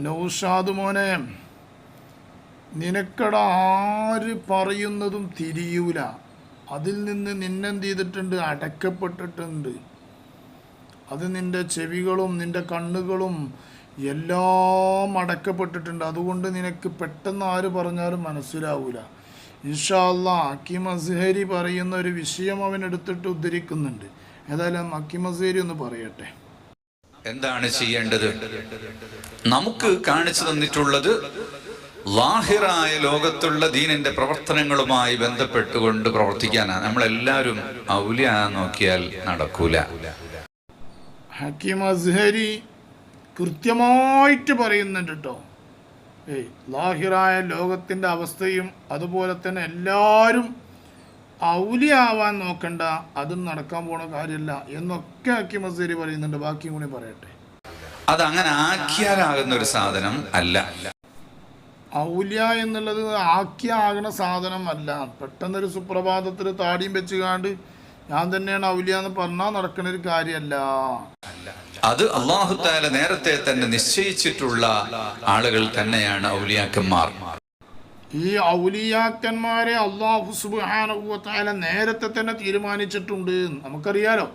നൗഷാദ് മോനെ, നിനക്കട ആര് പറയുന്നതും തിരിയൂല. അതിൽ നിന്ന് നിന്നെന്ത് ചെയ്തിട്ടുണ്ട്? അടക്കപ്പെട്ടിട്ടുണ്ട്. അത് നിൻ്റെ ചെവികളും നിൻ്റെ കണ്ണുകളും എല്ലാം അടക്കപ്പെട്ടിട്ടുണ്ട്. അതുകൊണ്ട് നിനക്ക് പെട്ടെന്ന് ആര് പറഞ്ഞാലും മനസ്സിലാവൂല. ഇൻഷാ അല്ലാഹ് ഹക്കീം അസ്ഹരി പറയുന്ന ഒരു വിഷയം അവൻ എടുത്തിട്ട് ഉദ്ധരിക്കുന്നുണ്ട്. ഏതായാലും ഹക്കീം അസ്ഹരി ഒന്ന് പറയട്ടെ. എന്താണ് ചെയ്യേണ്ടത്? നമുക്ക് കാണിച്ചു തന്നിട്ടുള്ളത് ലാഹിറായ ലോകത്തുള്ള ദീനിന്റെ പ്രവർത്തനങ്ങളുമായി ബന്ധപ്പെട്ടുകൊണ്ട് പ്രവർത്തിക്കാനാണ്. നമ്മളെല്ലാവരും ഔലിയ നോക്കിയാൽ നടക്കൂല. ഹക്കീം അസ്ഹരി കൃത്യമായിട്ട് പറയുന്നുണ്ട് കേട്ടോ. ലാഹിറായ ലോകത്തിൻ്റെ അവസ്ഥയും അതുപോലെ തന്നെ എല്ലാവരും ഔലിയ ആവാൻ നോക്കണ്ട, അതും നടക്കാൻ പോണ കാര്യമല്ല എന്നൊക്കെ ഹക്കീം അസ്ഹരി പറയുന്നുണ്ട്. ബാക്കിയും കൂടി പറയട്ടെ. അതങ്ങനെ ആക്കിയാലാകുന്ന ഒരു സാധനം അല്ല. ഔലിയ എന്നുള്ളത് ആക്കിയാകണ സാധനം അല്ല. പെട്ടെന്നൊരു സുപ്രഭാതത്തിൽ താടിയും വെച്ചുകാണ്ട് ഞാൻ തന്നെയാണ് ഔലിയ എന്ന് പറഞ്ഞാൽ നടക്കുന്ന ഒരു കാര്യമല്ല. അത് അല്ലാഹു തആല നേരത്തെ തന്നെ നിശ്ചയിച്ചിട്ടുള്ള ആളുകൾ തന്നെയാണ് ഔലിയാക്കന്മാർ. ഈ ഔലിയാക്കന്മാരെ അല്ലാഹു സുബ്ഹാനഹു വ തആല നേരത്തെ തന്നെ തീരുമാനിച്ചിട്ടുണ്ട്. നമുക്കറിയാലോ,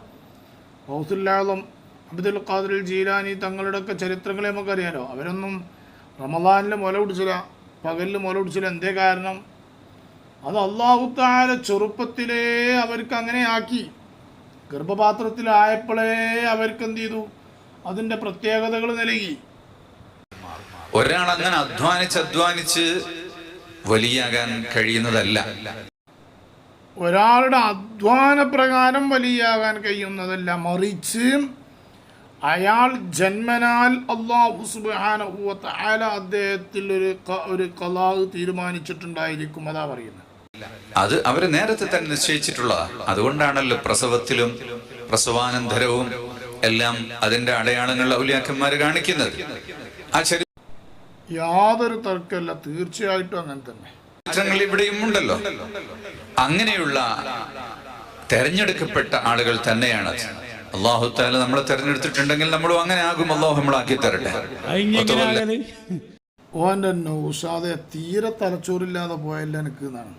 ഗൗസുൽ ആലം അബ്ദുൽ ഖാദിർ ജീലാനി തങ്ങളുടെയൊക്കെ ചരിത്രങ്ങളെ നമുക്കറിയാലോ. അവരൊന്നും റമളാനിൽ മുല കുടിച്ചില്ല, പകലിൽ മുല കുടിച്ചില്ല. എന്തേ കാരണം? അത് അല്ലാഹു തആല ചെറുപ്പത്തിലേ അവർക്ക് അങ്ങനെ ആക്കി. ഗർഭപാത്രത്തിലായപ്പോഴേ അവർക്ക് എന്ത് ചെയ്തു? അതിൻ്റെ പ്രത്യേകതകൾ നൽകി. ഒരാൾ അങ്ങനെ അധ്വാനിച്ച് വലിയാകാൻ കഴിയുന്നതല്ല. ഒരാളുടെ അധ്വാന പ്രകാരം വലിയാകാൻ കഴിയുന്നതല്ല, മറിച്ച് അയാൾ ജന്മനാൽ അല്ലാഹു സുബ്ഹാനഹു വ തആല അദ്ദേഹത്തിൽ ഒരു ഖലാ തീരുമാനിച്ചിട്ടുണ്ടായിരിക്കും. അതാ പറയുന്നത്. അത് അവര് നേരത്തെ തന്നെ നിശ്ചയിച്ചിട്ടുള്ളതാണ്. അതുകൊണ്ടാണല്ലോ പ്രസവത്തിലും പ്രസവാനന്തരവും എല്ലാം അതിന്റെ അടയാളങ്ങൾ ഔലിയാക്കന്മാര് കാണിക്കുന്നത്. ആ യാതൊരു തർക്കമല്ല, തീർച്ചയായിട്ടും അങ്ങനെ തന്നെ. ചരിത്രങ്ങൾ ഇവിടെയും ഉണ്ടല്ലോ. അങ്ങനെയുള്ള തെരഞ്ഞെടുക്കപ്പെട്ട ആളുകൾ തന്നെയാണ്. അല്ലാഹു തആല നമ്മളെ തെരഞ്ഞെടുത്തിട്ടുണ്ടെങ്കിൽ നമ്മളും അങ്ങനെ ആകും. അല്ലാഹു നമ്മളാക്കി തരട്ടെ. ഓൻ്റെ നൗഷാദെ, തീരെ തലച്ചോറില്ലാതെ പോയല്ല എനിക്ക് എന്നാണ്.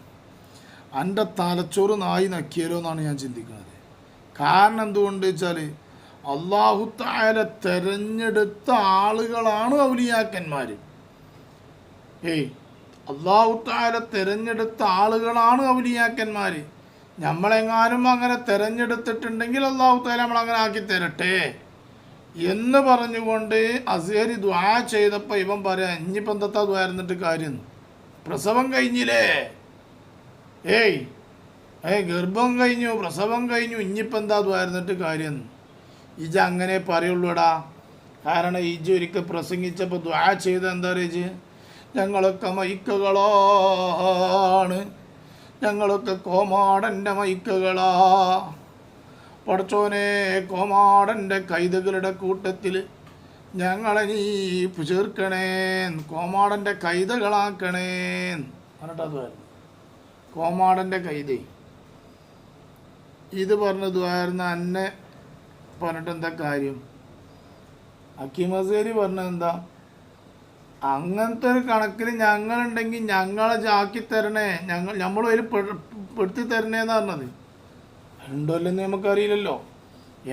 എൻ്റെ തലച്ചോറ് നായി നക്കിയാലോ എന്നാണ് ഞാൻ ചിന്തിക്കുന്നത്. കാരണം എന്തുകൊണ്ട് വെച്ചാൽ അല്ലാഹു തആല തെരഞ്ഞെടുത്ത ആളുകളാണ് ഔലിയാക്കന്മാർ. അല്ലാഹു തആല തെരഞ്ഞെടുത്ത ആളുകളാണ് ഔലിയാക്കന്മാർ. നമ്മളെങ്ങാനും അങ്ങനെ തെരഞ്ഞെടുത്തിട്ടുണ്ടെങ്കിൽ അല്ലാഹു തആല നമ്മളങ്ങനെ ആക്കി തരട്ടെ എന്ന് പറഞ്ഞുകൊണ്ട് അസ്ഹരി ദുആ ചെയ്തപ്പോൾ ഇവൻ പറയാം, ഇനിയിപ്പോൾ എന്താ ദുആ ഇരുന്നിട്ട് കാര്യം? പ്രസവം കഴിഞ്ഞില്ലേ? ഗർഭം കഴിഞ്ഞു, പ്രസവം കഴിഞ്ഞു, ഇനിയിപ്പോൾ എന്താ ദുആ ഇരുന്നിട്ട് കാര്യം? ഇജ് അങ്ങനെ പറയുള്ളൂടാ. കാരണം ഇജ് ഒരിക്കൽ പ്രസംഗിച്ചപ്പോൾ ദുആ ചെയ്ത എന്താ പറയുക? ഞങ്ങളൊക്കെ മൈക്കുകളാണ്, ഞങ്ങളൊക്കെ കോമാടൻ്റെ മൈക്കുകളാ. പടച്ചോനെ, കോമാടൻ്റെ കൈതകളുടെ കൂട്ടത്തിൽ ഞങ്ങളെ നീ ചേർക്കണേ, കോമാടൻ്റെ കൈതകളാക്കണേ പറഞ്ഞിട്ടതുമായിരുന്നു. കോമാടൻ്റെ കൈത ഇത് പറഞ്ഞതുമായിരുന്നു. അന്നെ പറഞ്ഞിട്ട് എന്താ കാര്യം? ഹക്കീം അസ്ഹരി പറഞ്ഞത് എന്താ? അങ്ങനത്തെ ഒരു കണക്കിൽ ഞങ്ങളുണ്ടെങ്കിൽ ഞങ്ങളെ ആക്കി തരണേ, നമ്മൾ അതിൽ പെടുത്തി തരണേന്ന് പറഞ്ഞത്. ഉണ്ടോല്ലെന്ന് നമുക്കറിയില്ലല്ലോ.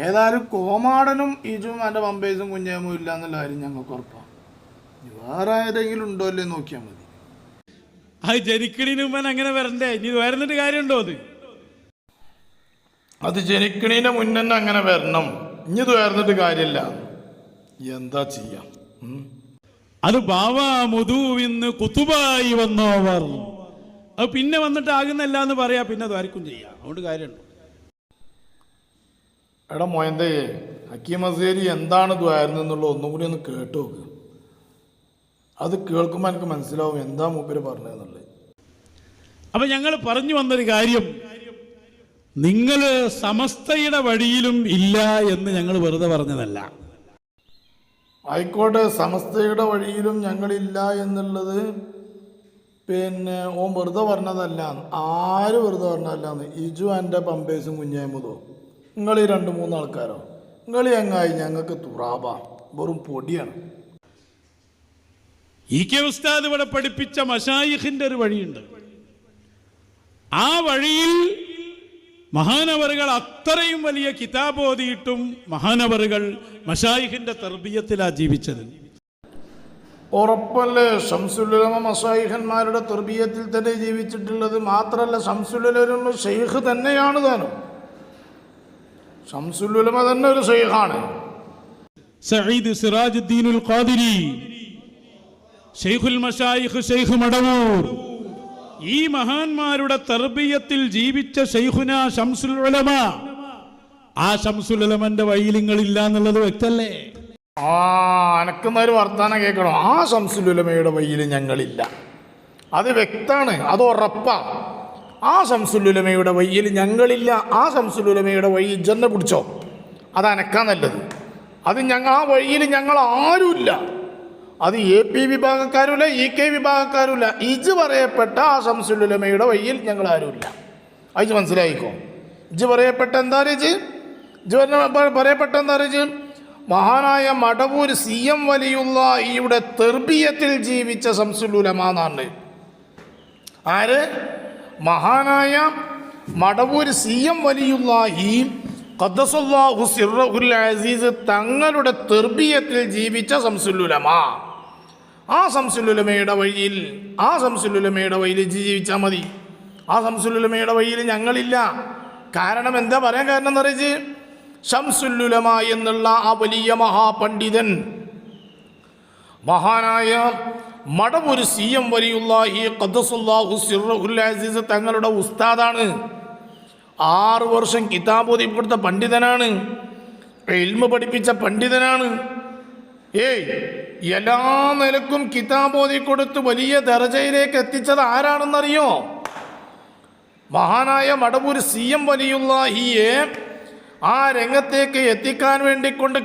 ഏതായാലും കോമാടനും ഈജും എൻ്റെ പമ്പേഴ്സും കുഞ്ഞാമും ഇല്ല എന്നുള്ള കാര്യം ഞങ്ങൾക്ക് ഉറപ്പാണ്. വേറെ ഏതെങ്കിലും ഉണ്ടോ അല്ലേ നോക്കിയാൽ മതി. അത് ജനിക്കണീന് മുമ്പ് അങ്ങനെ വരണ്ടേ? ഇനി വരുന്നിട്ട് കാര്യമുണ്ടോ? അത് ജനിക്കണീൻ്റെ മുന്നേ അങ്ങനെ വരണം. ഇനി ഇത് വരുന്നിട്ട് കാര്യമില്ല. എന്താ ചെയ്യാം? അത് ബാവ മുതുവിന്ന് കുത്തുബായി വന്നോവർ, അത് പിന്നെ വന്നിട്ട് ആകുന്നല്ല എന്ന് പറയാ, പിന്നെ അത് ആർക്കും ചെയ്യാം. അതുകൊണ്ട് കാര്യമുണ്ടോ? എടാ മോയന്തേ, ഹക്കീം അസ്ഹരി എന്താണ് ദ്വാരുന്നുള്ള ഒന്നും കൂടി ഒന്ന് കേട്ടു നോക്ക്. അത് കേൾക്കുമ്പോൾ എനിക്ക് മനസ്സിലാവും എന്താ മൂപ്പര് പറഞ്ഞതെന്നുള്ളത്. അപ്പൊ ഞങ്ങൾ പറഞ്ഞു വന്നൊരു കാര്യം, നിങ്ങൾ സമസ്തയുടെ വഴിയിലും ഇല്ല എന്ന് ഞങ്ങൾ വെറുതെ പറഞ്ഞതല്ല. ആയിക്കോട്ടെ, സമസ്തയുടെ വഴിയിലും ഞങ്ങളില്ല എന്നുള്ളത് പിന്നെ ഓൻ വെറുതെ പറഞ്ഞതല്ല. ആര് വെറുതെ പറഞ്ഞതല്ലാന്ന്? ഇജു എൻ്റെ പമ്പേഴ്സും കുഞ്ഞാമുതോ നിങ്ങൾ ഈ 2-3 ആൾക്കാരോ? നിങ്ങൾ എങ്ങായി? ഞങ്ങൾക്ക് തുറാബ വെറും പൊടിയാണ്. കെ ഉസ്താദ് ഇവിടെ പഠിപ്പിച്ച മശായിഖിന്റെ ഒരു വഴിയുണ്ട്. ആ വഴിയിൽ മഹാനവറുകൾ അത്രയും വലിയ കിതാബ് ഓതിയിട്ടും മഹാനവറുകൾ മശായിഖിന്റെ തർബിയത്തിലാ ജീവിച്ചത്. ഉറപ്പല്ലേ ശംസുൽ ഉലമ മശായിഖന്മാരുടെ തർബിയത്തിൽ തന്നെ ജീവിച്ചിട്ടുള്ളത്? മാത്രമല്ല ശംസുൽ ഉലമ ഷെയ്ഖ് തന്നെയാണ് താനും. ശംസുൽ ഉലമ തന്നെ ഒരു ഷെയ്ഖാണ്. സഈദ് സിറാജുദ്ദീനുൽ ഖാദിരി, ഷെയ്ഖുൽ മശായിഖ്, ഷെയ്ഖ് മടവൂർ, ഈ മഹാന്മാരുടെ തർബിയത്തിൽ ജീവിച്ച ഷെയ്ഖുന ശംസുൽ ഉലമ. ആ ശംസുൽ ഉലമന്റെ വഴിയിലിങ്ങളില്ല എന്നുള്ളത് വ്യക്തല്ലേ? അനക്കുന്നൊരു വർത്താനം കേൾക്കണം. ആ ശംസുൽ ഉലമയുടെ വഴിയിൽ ഞങ്ങളില്ല, അത് വ്യക്താണ്, അത് ഉറപ്പാ. ആ ശംസുൽ ഉലമയുടെ വഴിയിൽ ഞങ്ങളില്ല. ആ ശംസുൽ ഉലമയുടെ വഴി ഇജ്ജന്നെ പിടിച്ചോ, അത് അനക്കാൻ നല്ലത്. അത് ആ വഴിയിൽ ഞങ്ങൾ ആരുമില്ല. അത് AP വിഭാഗക്കാരുമില്ല, EK വിഭാഗക്കാരുമില്ല. ഇജ് പറയപ്പെട്ട ആ ശംസുൽ ഉലമയുടെ വഴിയിൽ ഞങ്ങൾ ആരുമില്ല. അത് മനസ്സിലായിക്കോ. ഇജ് പറയപ്പെട്ട എന്താ പറയപ്പെട്ട എന്താ മഹാനായ മടവൂർ CM വലിയുള്ളാഹിയുടെ തർബിയത്തിൽ ജീവിച്ച ശംസുൽ ഉലമ എന്നാണ്. ആര്? മഹാനായ മടവൂർ CM വലിയുള്ളാഹി ഖദ്ദസല്ലാഹു സിർറഹുൽ അസീസ് തങ്ങളുടെ തർബിയത്തിൽ ജീവിച്ച ശംസുൽ ഉലമ. ആ ശംസുൽ ഉലമയുടെ വഴിയിൽ, ആ ശംസുൽ ഉലമയുടെ വഴിയിൽ ജീവിച്ചാൽ മതി. ആ ശംസുൽ ഉലമയുടെ വഴിയിൽ ഞങ്ങളില്ല. കാരണം എന്താ പറയാൻ കാരണം എന്ന് അറിയിച്ച്, ശംസുൽ ഉലമ എന്നുള്ള ആ വലിയ മഹാപണ്ഡിതൻ മഹാനായ മടവൂർ CM വലിയുള്ളാഹി ഖദ്ദസല്ലാഹു സിർറഹുൽ അസീസ് തങ്ങളുടെ ഉസ്താദാണ്. 6 വർഷം കിതാബ് ഓതി കൊടുത്ത പണ്ഡിതനാണ്, ഇൽമ പഠിപ്പിച്ച പണ്ഡിതനാണ്. എല്ലാ നിലക്കും കിതാബ് ഓതി കൊടുത്ത് വലിയ ദർജയിലേക്ക് എത്തിച്ചത് ആരാണെന്നറിയോ? മഹാനായ മടവൂർ CM വലിയുള്ളാഹിയെ ആ രംഗത്തേക്ക് എത്തിക്കാൻ വേണ്ടിക്കൊണ്ട്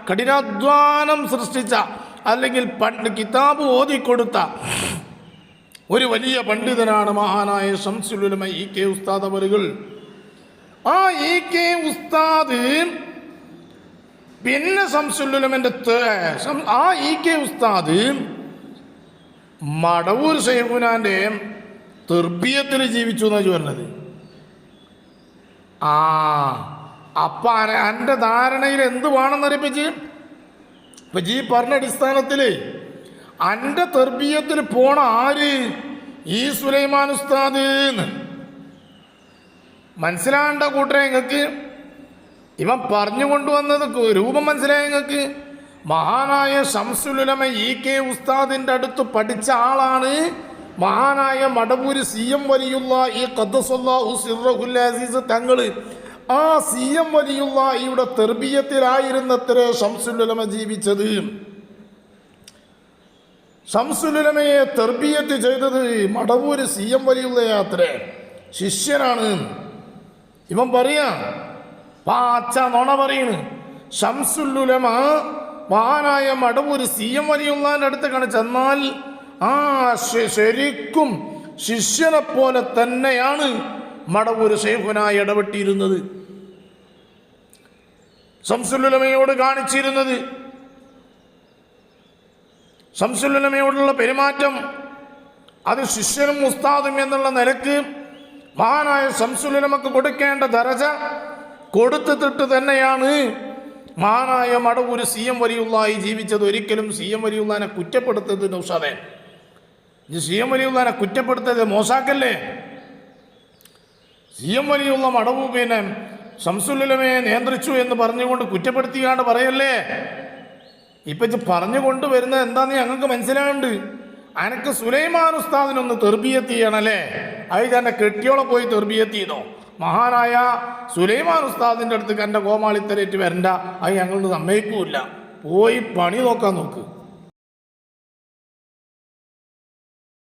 കഠിനാധ്വാനം സൃഷ്ടിച്ച, അല്ലെങ്കിൽ കിതാബ് ഓതിക്കൊടുത്ത ഒരു വലിയ പണ്ഡിതനാണ് മഹാനായ ശംസുൽ ഉലമ EK ഉസ്താദ് അവറുകൾ. ആ EK ഉസ്താദ് പിന്നെ ശംസുൽ ഉലമന്റെ ആ EK ഉസ്താദ് മടവൂർ ശൈഖുനാന്റെ തർബിയത്തിൽ ജീവിച്ചു എന്നാണ് പറഞ്ഞത്. അപ്പൊ എൻ്റെ ധാരണയിൽ എന്ത് വേണമെന്നറിയിപ്പിച്ച് ഇപ്പൊ ഈ പറഞ്ഞ അടിസ്ഥാനത്തിൽ എൻ്റെ തർബിയത്തിൽ പോണ ആര്? ഈ സുലൈമാൻ ഉസ്താദ്. മനസ്സിലാകേണ്ട കൂട്ടരെ നിങ്ങൾക്ക്, ഇവൻ പറഞ്ഞു കൊണ്ടുവന്നത് രൂപം മനസ്സിലായ നിങ്ങൾക്ക്? മഹാനായ ശംസുൽ ഉലമ EK ഉസ്താദിൻ്റെ അടുത്ത് പഠിച്ച ആളാണ് മഹാനായ മടവൂർ CM വലിയുള്ളാഹി ഖദ്ദസല്ലാഹു സിർറഹുൽ അസീസ് തങ്ങൾ. ആ CM വലിയുള്ളാഹിയുടെ തർബിയത്തിലായിരുന്നത്രേ ശംസുൽ ഉലമ ജീവിച്ചത്. ശംസുൽ ഉലമയെ തർബിയത്ത് ചെയ്തത് മടവൂർ CM വലിയുള്ളയാത്രേ, ശിഷ്യനാണ്. ഇവൻ പറയാ പാച്ച നോണ പറയണ്. ശംസുൽ ഉലമ മഹാനായ മടവൂർ CM വലിയുള്ളാന്റെ അടുത്ത് ചെന്നാൽ ശരിക്കും ശിഷ്യനെ പോലെ തന്നെയാണ് മടവൂർ ശൈഖുനായി ഇടപെട്ടിരുന്നത്, ശംസുൽ ഉലമയോട് കാണിച്ചിരുന്നത്. ശംസുൽ ഉലമയോടുള്ള പെരുമാറ്റം അത് ശിഷ്യനും ഉസ്താദും എന്നുള്ള നിലക്ക് മഹാനായ ശംസുൽ ഉലമക്ക് കൊടുക്കേണ്ട ദറജ കൊടുത്തിട്ട് തന്നെയാണ് മഹാനായ മടവൂർ CM വലിയുള്ളാഹി ജീവിച്ചത്. ഒരിക്കലും CM വലിയുള്ളാഹിനെ കുറ്റപ്പെടുത്തത് നൗഷാദേ, CM വലിയുള്ളാഹിനെ കുറ്റപ്പെടുത്തത് മോശാക്കല്ലേ. CM വലിയുള്ള മടവൂ പിന്നെ ശംസുൽ ഉലമയെ നിയന്ത്രിച്ചു എന്ന് പറഞ്ഞുകൊണ്ട് കുറ്റപ്പെടുത്തിയാണ്ട് പറയല്ലേ. ഇപ്പൊ പറഞ്ഞു വരുന്നത് എന്താന്ന് ഞങ്ങൾക്ക് മനസ്സിലാകുന്നുണ്ട്. അനക്ക് സുലൈമാൻ ഉസ്താദിനൊന്ന് തെർബിയത്ത് ചെയ്യണല്ലേ, അത് തന്നെ കെട്ടിയോളെ പോയി തെർബിയത്ത് ചെയ്തോ. മഹാനായ സുലൈമാൻ ഉസ്താദിൻ്റെ അടുത്ത് എൻ്റെ കോമാളിത്തരേറ്റ് വരണ്ട, അത് ഞങ്ങളോട് സമ്മതിക്കൂല. പോയി പണി നോക്കാൻ നോക്ക്.